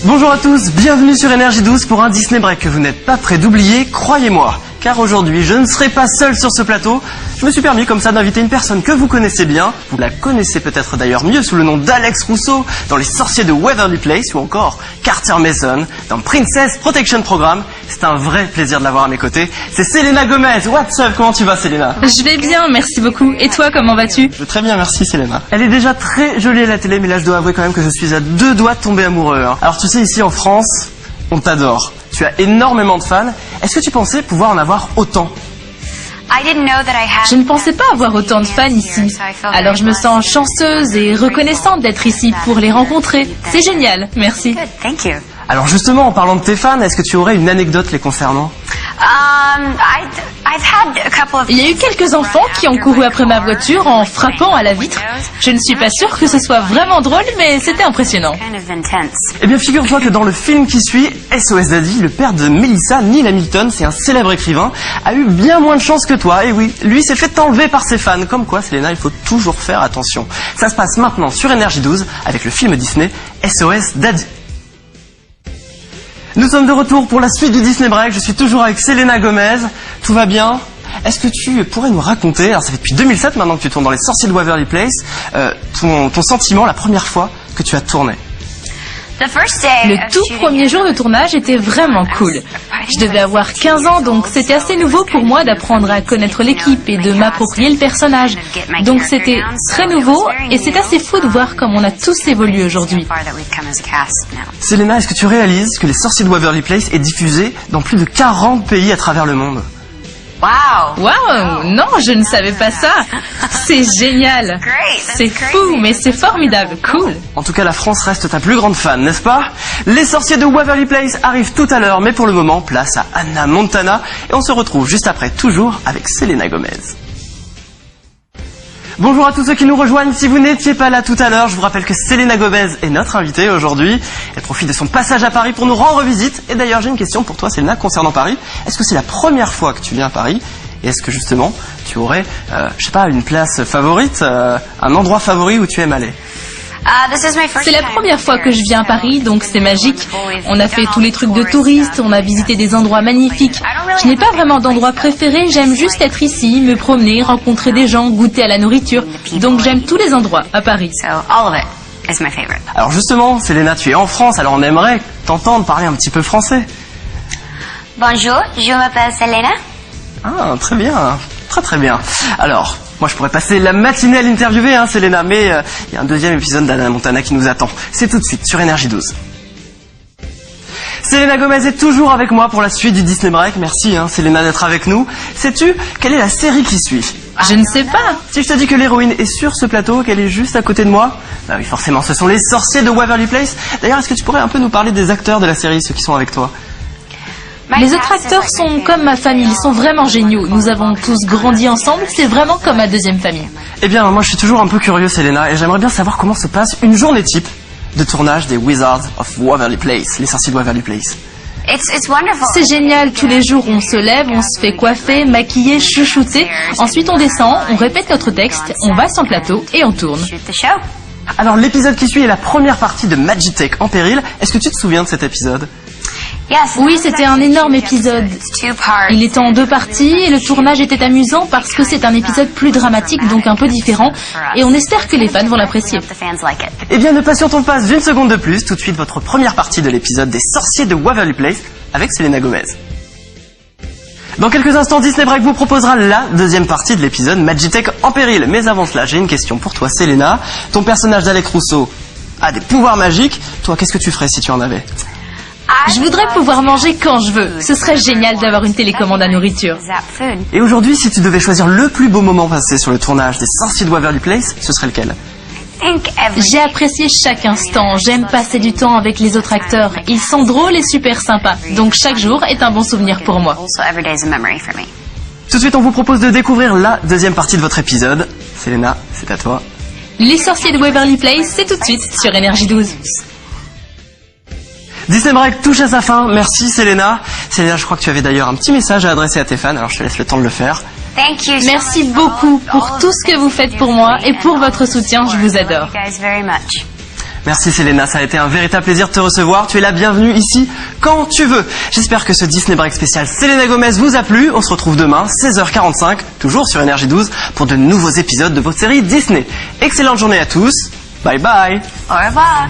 Bonjour à tous, bienvenue sur Énergie 12 pour un Disney Break que vous n'êtes pas prêts d'oublier, croyez-moi. Car aujourd'hui, je ne serai pas seul sur ce plateau. Je me suis permis comme ça d'inviter une personne que vous connaissez bien. Vous la connaissez peut-être d'ailleurs mieux sous le nom d'Alex Rousseau dans Les Sorciers de Waverly Place ou encore Carter Mason dans Princess Protection Program. C'est un vrai plaisir de l'avoir à mes côtés. C'est Selena Gomez. What's up? Comment tu vas, Selena? Je vais bien, merci beaucoup. Et toi, comment vas-tu? Je vais très bien, merci Selena. Elle est déjà très jolie à la télé, mais là je dois avouer quand même que je suis à 2 doigts de tomber amoureux. Alors tu sais, ici en France, on t'adore. Tu as énormément de fans. Est-ce que tu pensais pouvoir en avoir autant? Je ne pensais pas avoir autant de fans ici. Alors je me sens chanceuse et reconnaissante d'être ici pour les rencontrer. C'est génial, merci. Alors justement, en parlant de tes fans, est-ce que tu aurais une anecdote les concernant? Il y a eu quelques enfants qui ont couru après ma voiture en frappant à la vitre. Je ne suis pas sûre que ce soit vraiment drôle, mais c'était impressionnant. Eh bien, figure-toi que dans le film qui suit, SOS Daddy, le père de Melissa, Neil Hamilton, c'est un célèbre écrivain, a eu bien moins de chance que toi. Et oui, lui s'est fait enlever par ses fans. Comme quoi, Selena, il faut toujours faire attention. Ça se passe maintenant sur Énergie 12 avec le film Disney SOS Daddy. Nous sommes de retour pour la suite du Disney Break. Je suis toujours avec Selena Gomez. Tout va bien? Est-ce que tu pourrais nous raconter, alors ça fait depuis 2007 maintenant que tu tournes dans Les Sorciers de Waverly Place, ton sentiment la première fois que tu as tourné? Le tout premier jour de tournage était vraiment cool. Je devais avoir 15 ans, donc c'était assez nouveau pour moi d'apprendre à connaître l'équipe et de m'approprier le personnage. Donc c'était très nouveau et c'est assez fou de voir comme on a tous évolué aujourd'hui. Selena, est-ce que tu réalises que Les Sorciers de Waverly Place est diffusé dans plus de 40 pays à travers le monde? Waouh, non, je ne savais pas ça. C'est génial. C'est fou, mais c'est formidable, cool. En tout cas, la France reste ta plus grande fan, n'est-ce pas? Les Sorciers de Waverly Place arrivent tout à l'heure, mais pour le moment, place à Hannah Montana. Et on se retrouve juste après, toujours avec Selena Gomez. Bonjour à tous ceux qui nous rejoignent. Si vous n'étiez pas là tout à l'heure, je vous rappelle que Selena Gomez est notre invitée aujourd'hui. Elle profite de son passage à Paris pour nous rendre visite. Et d'ailleurs, j'ai une question pour toi, Selena, concernant Paris. Est-ce que c'est la première fois que tu viens à Paris? Et est-ce que justement, tu aurais, je sais pas, une place favorite, un endroit favori où tu aimes aller? C'est la première fois que je viens à Paris, donc c'est magique. On a fait tous les trucs de touristes, on a visité des endroits magnifiques. Je n'ai pas vraiment d'endroit préféré, j'aime juste être ici, me promener, rencontrer des gens, goûter à la nourriture. Donc j'aime tous les endroits à Paris. Alors justement, Selena, tu es en France, alors on aimerait t'entendre parler un petit peu français. Bonjour, je m'appelle Selena. Ah, très bien, très bien. Alors, moi je pourrais passer la matinée à l'interviewer, hein, Selena, mais il y a un deuxième épisode d'Hannah Montana qui nous attend. C'est tout de suite sur Énergie 12. Selena Gomez est toujours avec moi pour la suite du Disney Break. Merci, hein, Selena, d'être avec nous. Sais-tu quelle est la série qui suit? Je ne sais pas. Si je te dis que l'héroïne est sur ce plateau, qu'elle est juste à côté de moi, bah oui, forcément, ce sont les Sorciers de Waverly Place. D'ailleurs, est-ce que tu pourrais un peu nous parler des acteurs de la série, ceux qui sont avec toi? Les autres acteurs sont comme ma famille, ils sont vraiment géniaux. Nous avons tous grandi ensemble, c'est vraiment comme ma deuxième famille. Eh bien, moi je suis toujours un peu curieux, Selena, et j'aimerais bien savoir comment se passe une journée type de tournage des Wizards of Waverly Place, les Sorciers de Waverly Place. C'est génial, tous les jours on se lève, on se fait coiffer, maquiller, chouchouter. Ensuite on descend, on répète notre texte, on va sur le plateau et on tourne. Alors l'épisode qui suit est la première partie de Magitech en péril. Est-ce que tu te souviens de cet épisode? Oui, c'était un énorme épisode. Il était en 2 parties et le tournage était amusant parce que c'est un épisode plus dramatique, donc un peu différent. Et on espère que les fans vont l'apprécier. Eh bien, ne patientons pas une seconde de plus. Tout de suite, votre première partie de l'épisode des Sorciers de Waverly Place avec Selena Gomez. Dans quelques instants, Disney Break vous proposera la deuxième partie de l'épisode Magitech en péril. Mais avant cela, j'ai une question pour toi, Selena. Ton personnage d'Alex Rousseau a des pouvoirs magiques. Toi, qu'est-ce que tu ferais si tu en avais? Je voudrais pouvoir manger quand je veux. Ce serait génial d'avoir une télécommande à nourriture. Et aujourd'hui, si tu devais choisir le plus beau moment passé sur le tournage des Sorciers de Waverly Place, ce serait lequel? J'ai apprécié chaque instant. J'aime passer du temps avec les autres acteurs. Ils sont drôles et super sympas. Donc chaque jour est un bon souvenir pour moi. Tout de suite, on vous propose de découvrir la deuxième partie de votre épisode. Selena, c'est à toi. Les Sorciers de Waverly Place, c'est tout de suite sur Énergie 12. Disney Break touche à sa fin. Merci Selena. Selena, je crois que tu avais d'ailleurs un petit message à adresser à tes fans, alors je te laisse le temps de le faire. Merci beaucoup pour tout ce que vous faites pour moi et pour votre soutien, je vous adore. Merci Selena, ça a été un véritable plaisir de te recevoir. Tu es la bienvenue ici quand tu veux. J'espère que ce Disney Break spécial Selena Gomez vous a plu. On se retrouve demain, 16h45, toujours sur Énergie 12, pour de nouveaux épisodes de votre série Disney. Excellente journée à tous. Bye bye. Au revoir.